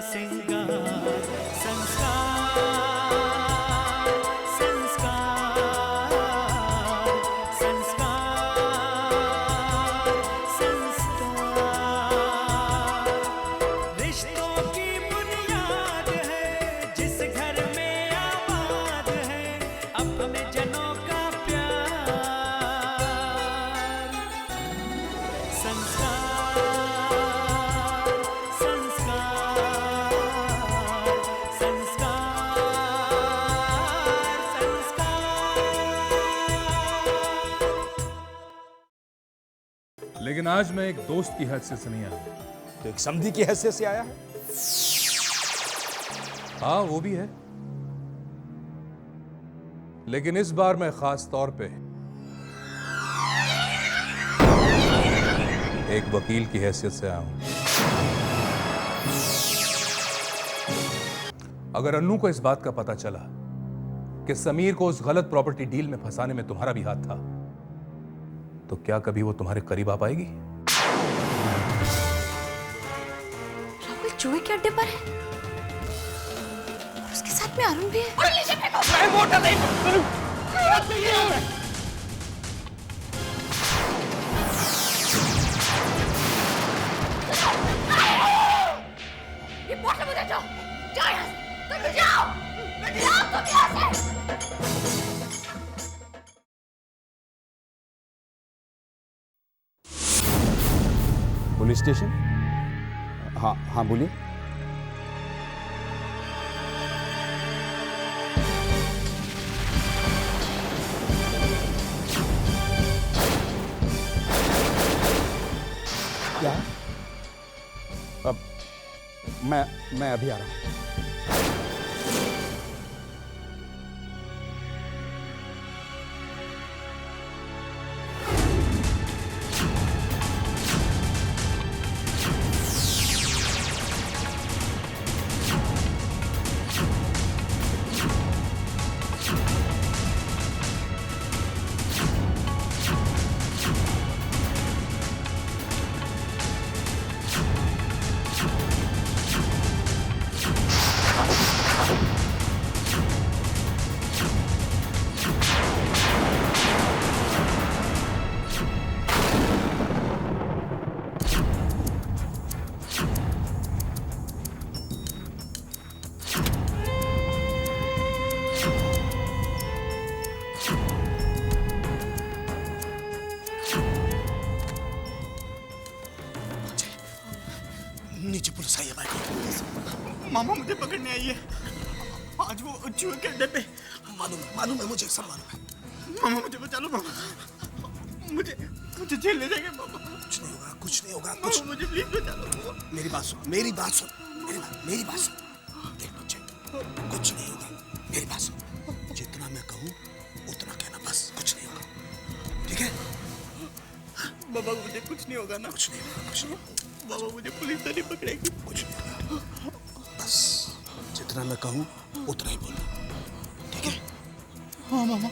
सिंगार। संस्कार संस्कार संस्कार संस्कार, रिश्तों की बुनियाद है जिस घर में आबाद है अपने जनों का प्यार। संस्कार संस्कार संस्कार संस्कार। लेकिन आज मैं एक दोस्त की हैसियत से नहीं आया। तो एक समधी की हैसियत से आया है। हाँ वो भी है, लेकिन इस बार मैं खास तौर पे एक वकील की हैसियत से आया हूं। अगर अन्नू को इस बात का पता चला कि समीर को उस गलत प्रॉपर्टी डील में फंसाने में तुम्हारा भी हाथ था, तो क्या कभी वो तुम्हारे करीब आ पाएगी? राहुल जुए के अड्डे पर है और उसके साथ में अरुण भी है। ये बोतल मुझे जाओ, जाओ यहाँ से, तुम जाओ, जाओ तुम यहाँ से। Police station? हाँ हाँ बोलिए। क्या? अब मैं अभी आ रहा हूँ। नीचे पुलिस आई है भाई। मामा मुझे पकड़ने आई है आज वो जुए के अड्डे पे। मालूम है मुझे, सब मालूम है। मामा मुझे बचा लो मामा, मुझे जेल ले जाएंगे मामा। कुछ नहीं होगा कुछ। मुझे प्लीज बचा लो। मेरी बात सुन मेरी बात सुन। देख बच्चे, कुछ नहीं होगा। मेरी बात सुन, जितना मैं कहूँ उतना कहना, बस कुछ नहीं होगा, ठीक है? बाबा मुझे कुछ नहीं होगा ना? कुछ नहीं होगा। बाबा मुझे पुलिस तो नहीं पकड़ेगी। कुछ नहीं होगा, बस जितना मैं कहूँ उतना ही बोलना, ठीक है? हाँ मामा।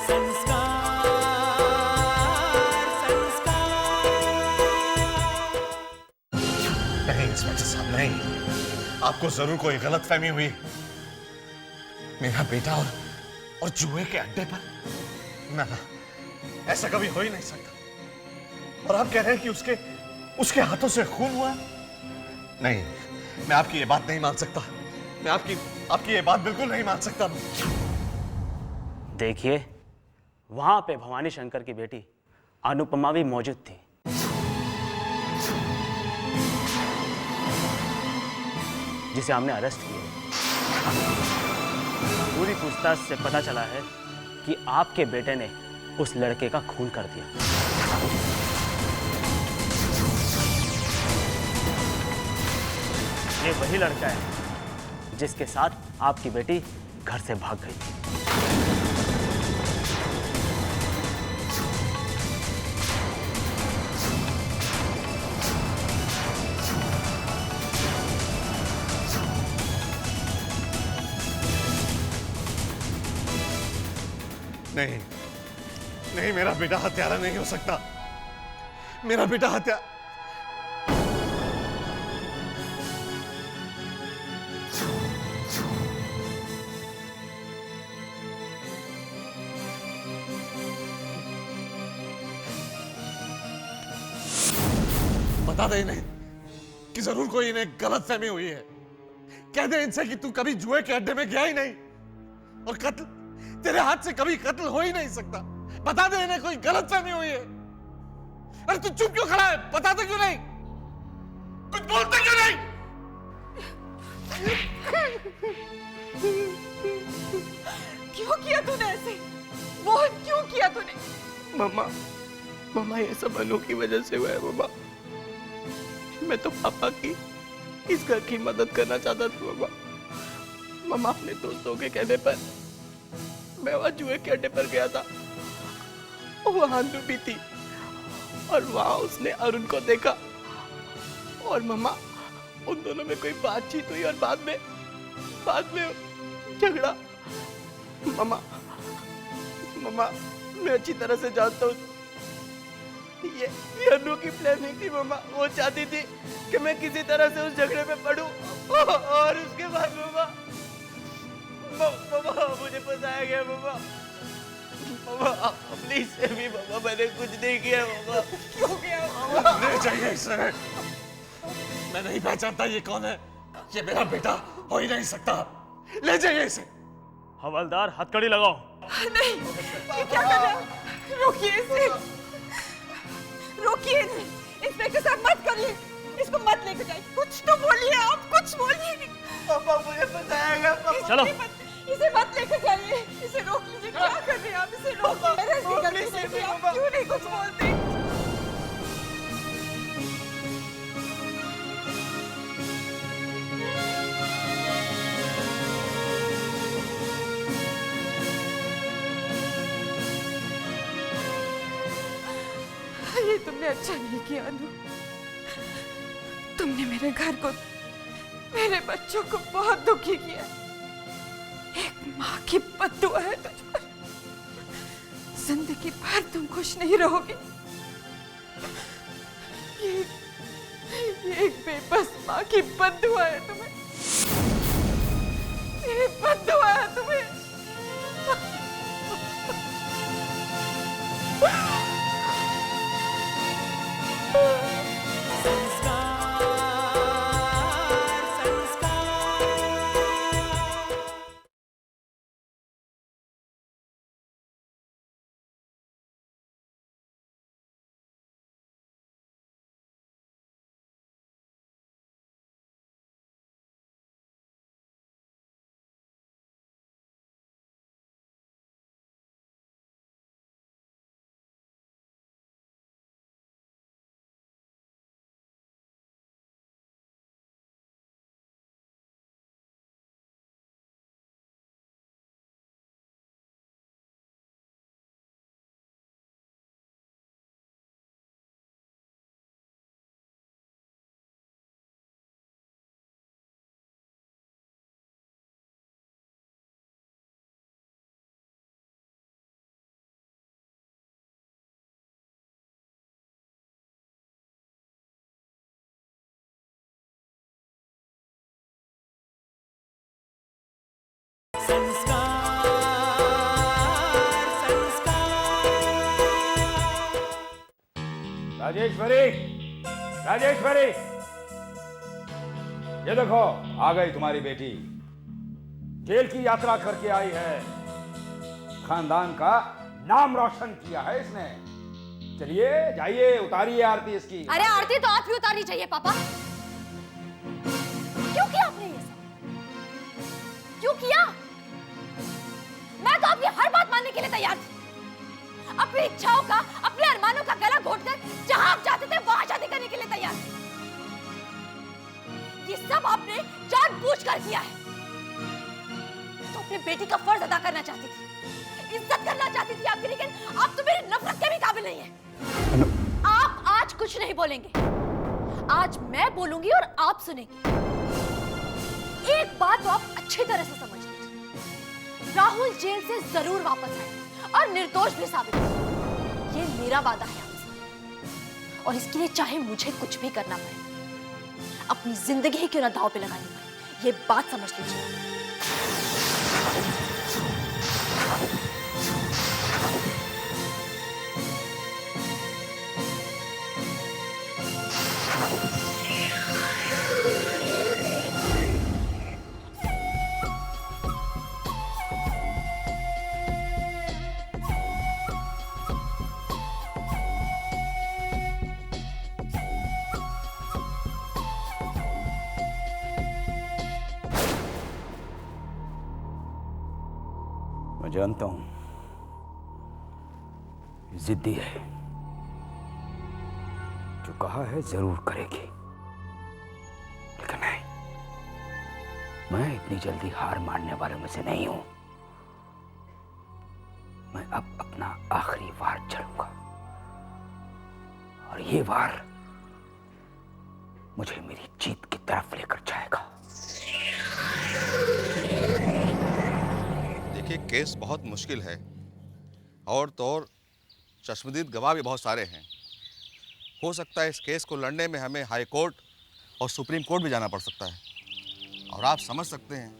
संस्कार संस्कार नहीं इंस्पेक्टर साहब नहीं, आपको जरूर कोई गलतफहमी हुई। मेरा बेटा और जुए के अड्डे पर? ना, ऐसा कभी हो ही नहीं सकता। और आप कह रहे हैं कि उसके हाथों से खून हुआ? नहीं, मैं आपकी ये बात नहीं मान सकता। मैं आपकी ये बात बिल्कुल नहीं मान सकता। देखिए, वहां पे भवानी शंकर की बेटी अनुपमा भी मौजूद थी, जिसे हमने अरेस्ट किया। पूरी पूछताछ से पता चला है कि आपके बेटे ने उस लड़के का खून कर दिया। ये वही लड़का है जिसके साथ आपकी बेटी घर से भाग गई थी। नहीं, नहीं, मेरा बेटा हत्यारा नहीं हो सकता। मेरा बेटा बता दे इन्हें कि जरूर कोई इन्हें गलतफहमी हुई है। कह दे इनसे कि तू कभी जुए के अड्डे में गया ही नहीं और कत्ल तेरे हाथ से कभी कत्ल हो ही नहीं सकता। बता दे इन्हें कोई गलतफहमी हुई है। अरे तू चुप क्यों खड़ा है? बताते क्यों नहीं? कुछ बोलते क्यों नहीं? क्यों किया तूने ऐसे? मोहन, क्यों किया तूने? मम्मा, ये सब अनु की वजह से हुआ है मम्मा। मैं तो पापा की इस घर की मदद करना चाहता था मम्मा। अपने दोस्तों के कहने पर मैं वहां जुए के अड्डे पर गया था। वहां अनु भी थी और वहां उसने अरुण को देखा और मम्मा उन दोनों में कोई बातचीत हुई और बाद में झगड़ा। मम्मा मैं अच्छी तरह से जानता हूँ ये अनु की प्लानिंग थी मम्मा। वो चाहती थी कि मैं किसी तरह से उस झगड़े में पड़ूं और उसके बाद मम्मा मुझे फंसाया गया मम्मा। प्लीज सेवी मम्मा, मैंने कुछ नहीं किया मम्मा। क्यों किया मम्मा? ले जाइए इसे। मैं नहीं पहचानता ये कौन है। ये मेरा बेटा हो ही नहीं सकता। ले जाइए इसे। हवलदार, हथकड़ी लगाओ। नहीं, ये क्या कर रहे हो? रोकिए इसे, रोकिए इन्हें। इंस्पेक्टर साहब मत करिए, इसको मत लेकर जाइए। कुछ तो बोलिए आप, कुछ बोलिए। पापा मुझे फंसाया गया। चलो। इसे मत लेकर जाइए, इसे रोक लीजिए। क्या कर रहे हैं आप? इसे रोकिए। अरेस्ट नहीं करते देखिए, आप क्यों नहीं कुछ बोलते? ये तुमने अच्छा नहीं किया अनु। तुमने मेरे घर को, मेरे बच्चों को बहुत दुखी किया। एक माँ की बद्दुआ है तुझ पर। जिंदगी भर तुम खुश नहीं रहोगे। ये एक बेबस माँ की बद्दुआ है तुम्हें। मेरी बद्दुआ है तुम्हें। राजेश्वरी, राजेश्वरी, ये देखो आ गई तुम्हारी बेटी। जेल की यात्रा करके आई है, खानदान का नाम रोशन किया है इसने। चलिए जाइए, उतारिए आरती इसकी। अरे आरती तो आप ही उतारनी चाहिए पापा। क्यों किया आपने ये सब? क्यों किया? मैं तो आपकी हर बात मानने के लिए तैयार थी। अपनी इच्छाओं का, अपने अरमानों का गला घोटकर जहां आप चाहते थे वहां शादी करने के लिए तैयार थी। ये सब आपने जानबूझकर किया है। तो अपनी बेटी का फर्ज अदा करना चाहती थी, इज्जत करना चाहती थी आपकी, लेकिन आप तो मेरी नफरत के भी काबिल नहीं है। आप आज कुछ नहीं बोलेंगे, आज मैं बोलूंगी और आप सुनेंगे। एक बात तो आप अच्छी तरह से समझ लीजिए, राहुल जेल से जरूर वापस आए और निर्दोष भी साबित हो। ये मेरा वादा है आपसे, और इसके लिए चाहे मुझे कुछ भी करना पड़े, अपनी जिंदगी ही क्यों ना दांव पे लगानी पड़े, ये बात समझ लीजिए। मैं जानता हूं ये जिद्दी है, जो कहा है जरूर करेगी, लेकिन नहीं, मैं इतनी जल्दी हार मानने वालों में से नहीं हूं। मैं अब अपना आखिरी वार चलूंगा, और ये वार मुझे मेरी जीत की तरफ लेकर जाएगा। देखिए, केस बहुत मुश्किल है, और तो और चश्मदीद गवाह भी बहुत सारे हैं। हो सकता है इस केस को लड़ने में हमें हाई कोर्ट और सुप्रीम कोर्ट भी जाना पड़ सकता है, और आप समझ सकते हैं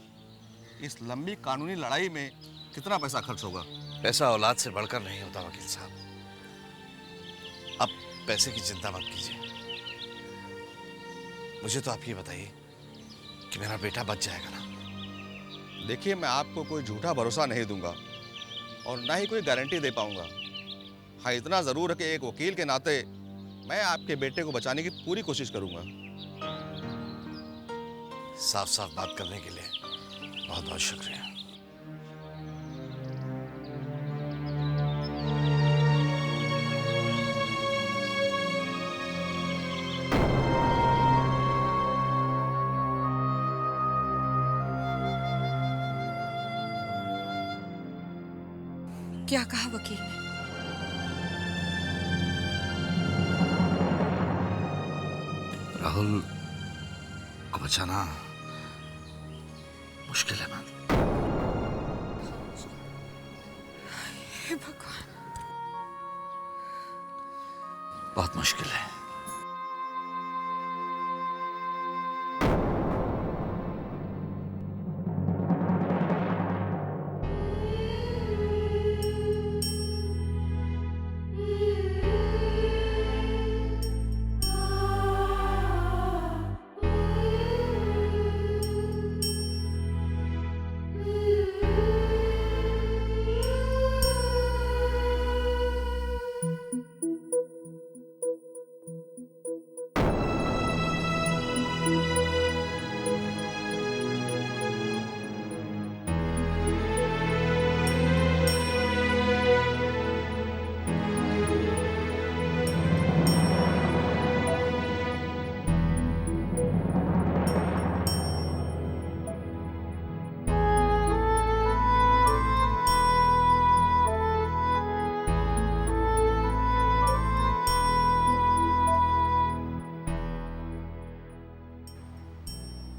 इस लंबी कानूनी लड़ाई में कितना पैसा खर्च होगा। पैसा औलाद से बढ़कर नहीं होता वकील साहब। अब पैसे की चिंता मत कीजिए, मुझे तो आप ये बताइए कि मेरा बेटा बच जाएगा ना? देखिए, मैं आपको कोई झूठा भरोसा नहीं दूंगा और ना ही कोई गारंटी दे पाऊंगा। हाँ, इतना जरूर है कि एक वकील के नाते मैं आपके बेटे को बचाने की पूरी कोशिश करूंगा। साफ साफ बात करने के लिए बहुत बहुत शुक्रिया। क्या कहा वकील ने? राहुल को बचाना मुश्किल है मैम। हे भगवान, बहुत मुश्किल है।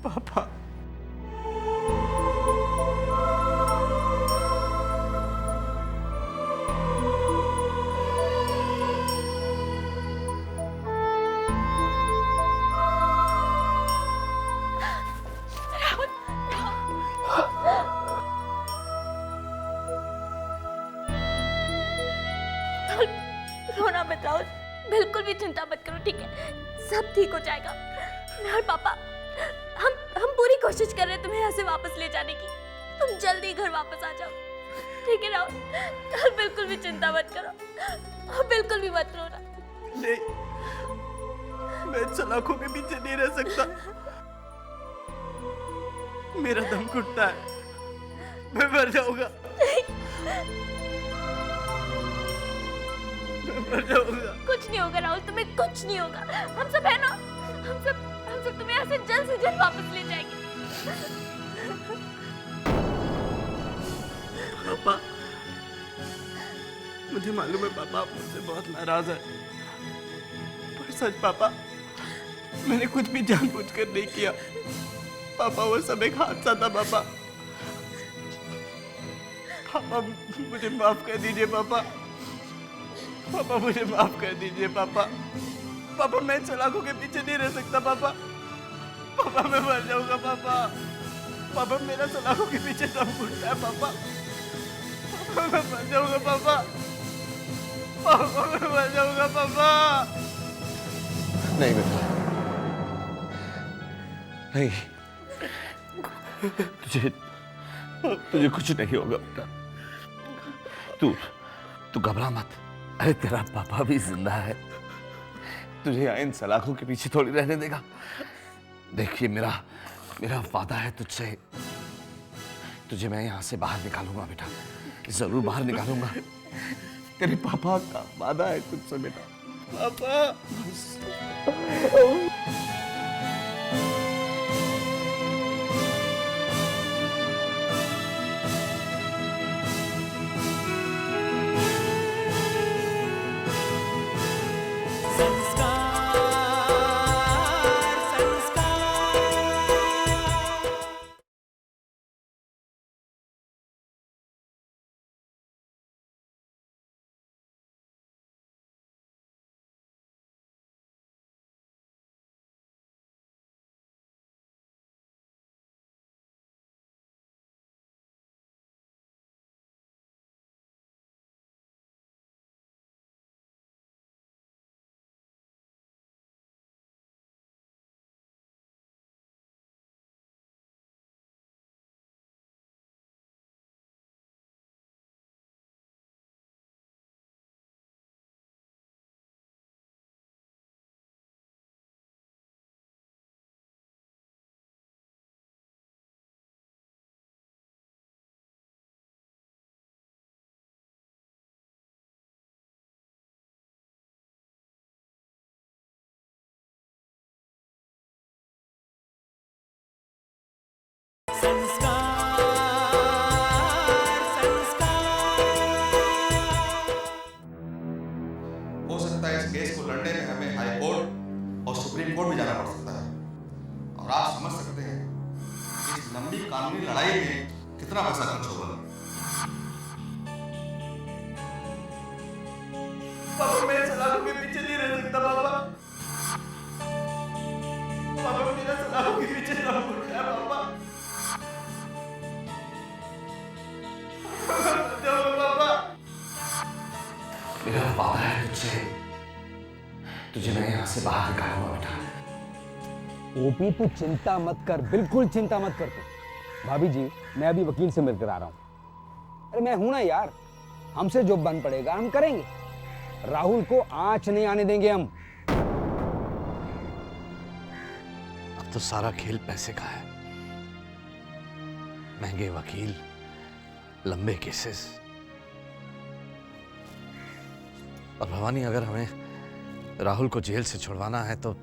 पापा, रोना मत राहुल, बिल्कुल भी चिंता मत करो, ठीक है? सब ठीक हो जाएगा। मैं और पापा हम पूरी कोशिश कर रहे हैं तुम्हें यहाँ से वापस ले जाने की। तुम जल्दी घर वापस आ जाओ, ठीक है राहुल? कल बिल्कुल भी चिंता मत करो और बिल्कुल भी मत रोना। नहीं, मैं सलाखों के पीछे नहीं रह सकता। मेरा दम घुटता है, मैं मर जाऊंगा। मैं मर जाऊंगा। कुछ नहीं होगा राहुल, तुम्हें कुछ नहीं होगा। हम सब है ना, हम सब तुम्हें यहाँ से जल्द वापस ले जाएंगे। पापा, मुझे मालूम है पापा आप मुझसे बहुत नाराज है, पर सच पापा मैंने कुछ भी जानबूझकर नहीं किया। पापा वो सब एक हादसा था पापा। पापा मुझे माफ कर दीजिए पापा। पापा मुझे माफ कर दीजिए पापा। पापा मैं सलाखों के पीछे नहीं रह सकता पापा। पापा मैं मर जाऊंगा पापा। पापा मेरा सलाखों के पीछे दम घुटता है पापा। पापा मैं मर जाऊंगा पापा। पापा मैं मर जाऊंगा पापा। नहीं बेटा, नहीं, तुझे कुछ नहीं होगा बेटा। तू घबरा मत। अरे तेरा पापा भी जिंदा है, तुझे यहाँ इन सलाखों के पीछे थोड़ी रहने देगा। देखिए मेरा वादा है तुझसे, तुझे मैं यहाँ से बाहर निकालूंगा बेटा, जरूर बाहर निकालूंगा। तेरे पापा का वादा है तुझसे बेटा। पापा हो सकता है इस केस को लड़ने में हमें हाई कोर्ट और सुप्रीम कोर्ट भी जाना पड़ सकता है। और आप समझ सकते हैं इस लंबी कानूनी लड़ाई में कितना पैसा खर्च होगा। पापा मैं सलाखों के पीछे नहीं रह सकता पापा। पापा मेरा सलाखों के पीछे दम घुटता है पापा। पापा मेरा वादा है तुझसे, तुझे मैं यहाँ से बाहर निकालूंगा बेटा। ओपी तू चिंता मत कर, बिल्कुल चिंता मत कर तू। भाभी जी मैं अभी वकील से मिलकर आ रहा हूँ। अरे मैं हूं ना यार, हमसे जो बन पड़ेगा हम करेंगे। राहुल को आंच नहीं आने देंगे हम। अब तो सारा खेल पैसे का है। महंगे वकील, लंबे केसेस। और भवानी अगर हमें राहुल को जेल से छुड़वाना है तो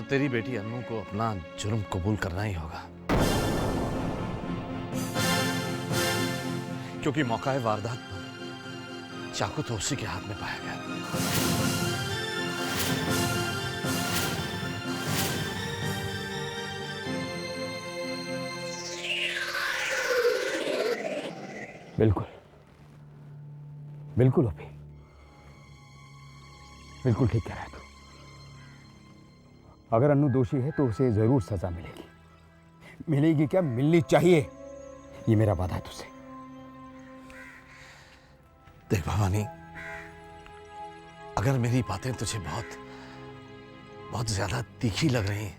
तेरी बेटी अन्नू को अपना जुर्म कबूल करना ही होगा, क्योंकि मौका है वारदात पर चाकू तो उसी के हाथ में पाया गया। बिल्कुल बिल्कुल ओपी, बिल्कुल ठीक कह रहा है तू। अगर अन्नू दोषी है तो उसे जरूर सजा मिलेगी। मिलेगी क्या, मिलनी चाहिए। ये मेरा वादा है तुझसे। देख भवानी, अगर मेरी बातें तुझे बहुत बहुत ज्यादा तीखी लग रही हैं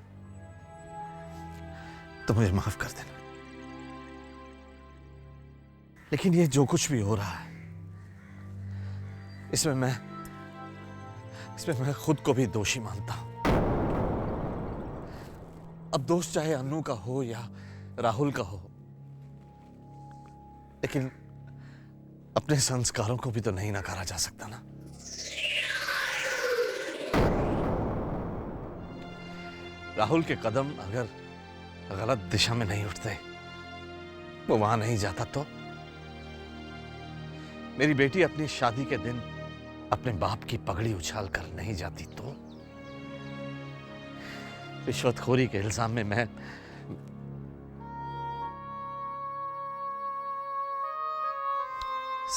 तो मुझे माफ कर देना। लेकिन ये जो कुछ भी हो रहा है इसमें मैं खुद को भी दोषी मानता हूं। अब दोष चाहे अन्नू का हो या राहुल का हो, लेकिन अपने संस्कारों को भी तो नहीं नकारा जा सकता ना। राहुल के कदम अगर गलत दिशा में नहीं उठते, वो वहां नहीं जाता तो मेरी बेटी अपनी शादी के दिन अपने बाप की पगड़ी उछाल कर नहीं जाती तो रिश्वतखोरी के इल्जाम में मैं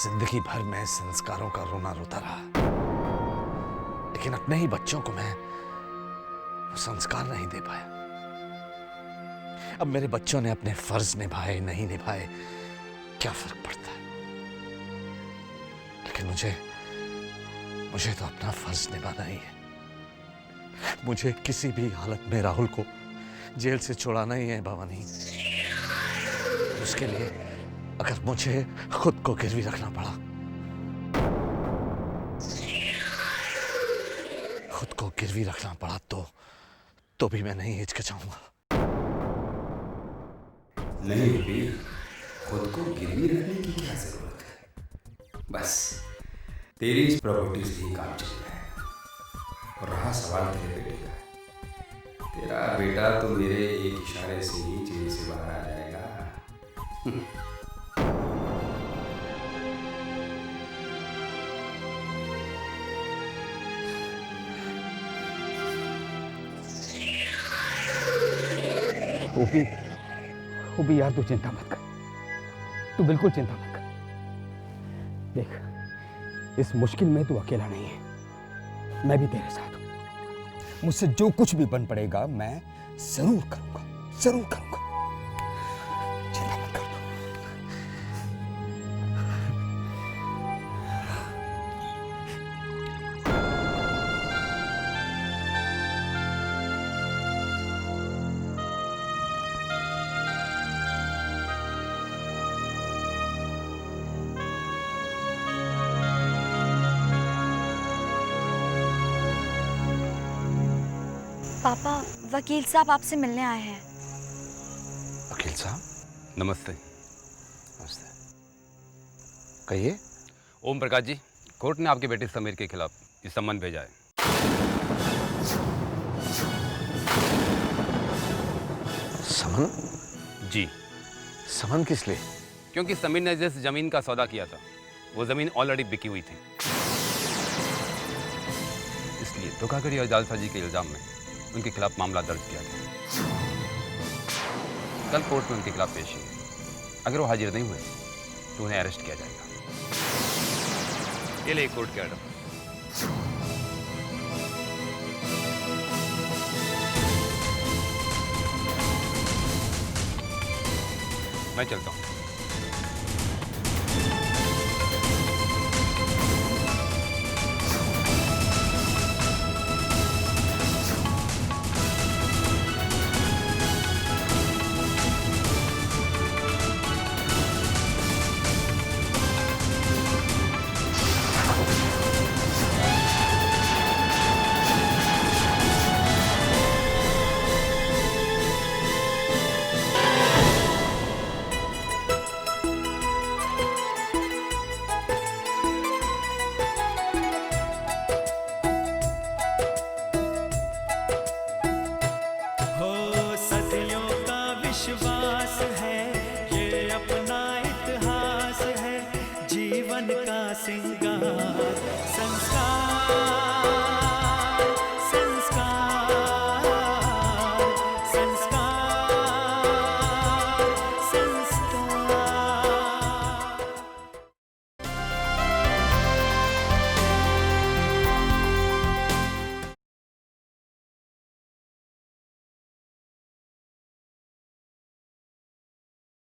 जिंदगी भर मैं संस्कारों का रोना रोता रहा, लेकिन अपने ही बच्चों को मैं संस्कार नहीं दे पाया। अब मेरे बच्चों ने अपने फर्ज निभाए नहीं निभाए क्या फर्क पड़ता है, लेकिन मुझे तो अपना फर्ज निभाना ही है। मुझे किसी भी हालत में राहुल को जेल से छुड़ाना ही है भवानी। उसके लिए अगर मुझे खुद को गिरवी रखना पड़ा, खुद को गिरवी रखना पड़ा तो भी मैं नहीं हिचकिचाऊंगा। नहीं वीर, खुद को गिरवी रखने की क्या जरूरत है? बस तेरी इस प्रॉपर्टी से ही काम चल रहा है। और रहा सवाल तेरे बेटे का, तेरा बेटा तो मेरे एक इशारे से ही जेल से बाहर आ जाएगा। ओपी यार, तू चिंता मत कर, तू बिल्कुल चिंता मत कर। देख, इस मुश्किल में तू अकेला नहीं है, मैं भी तेरे साथ हूं। मुझसे जो कुछ भी बन पड़ेगा मैं जरूर करूंगा, जरूर करूंगा। चिंता मत कर तू। पापा, वकील साहब आपसे मिलने आए हैं। वकील साहब नमस्ते। नमस्ते, कहिए। ओम प्रकाश जी, कोर्ट ने आपके बेटे समीर के खिलाफ इस सम्मन भेजा है। समन? जी। समन किस लिए? क्योंकि समीर ने जिस जमीन का सौदा किया था वो जमीन ऑलरेडी बिकी हुई थी, इसलिए धोखाधड़ी और जालसाजी के इल्जाम में उनके खिलाफ मामला दर्ज किया गया। कल कोर्ट में उनके खिलाफ पेशी है। अगर वो हाजिर नहीं हुए तो उन्हें अरेस्ट किया जाएगा। ये ले कोर्ट के ऑर्डर। मैं चलता हूँ।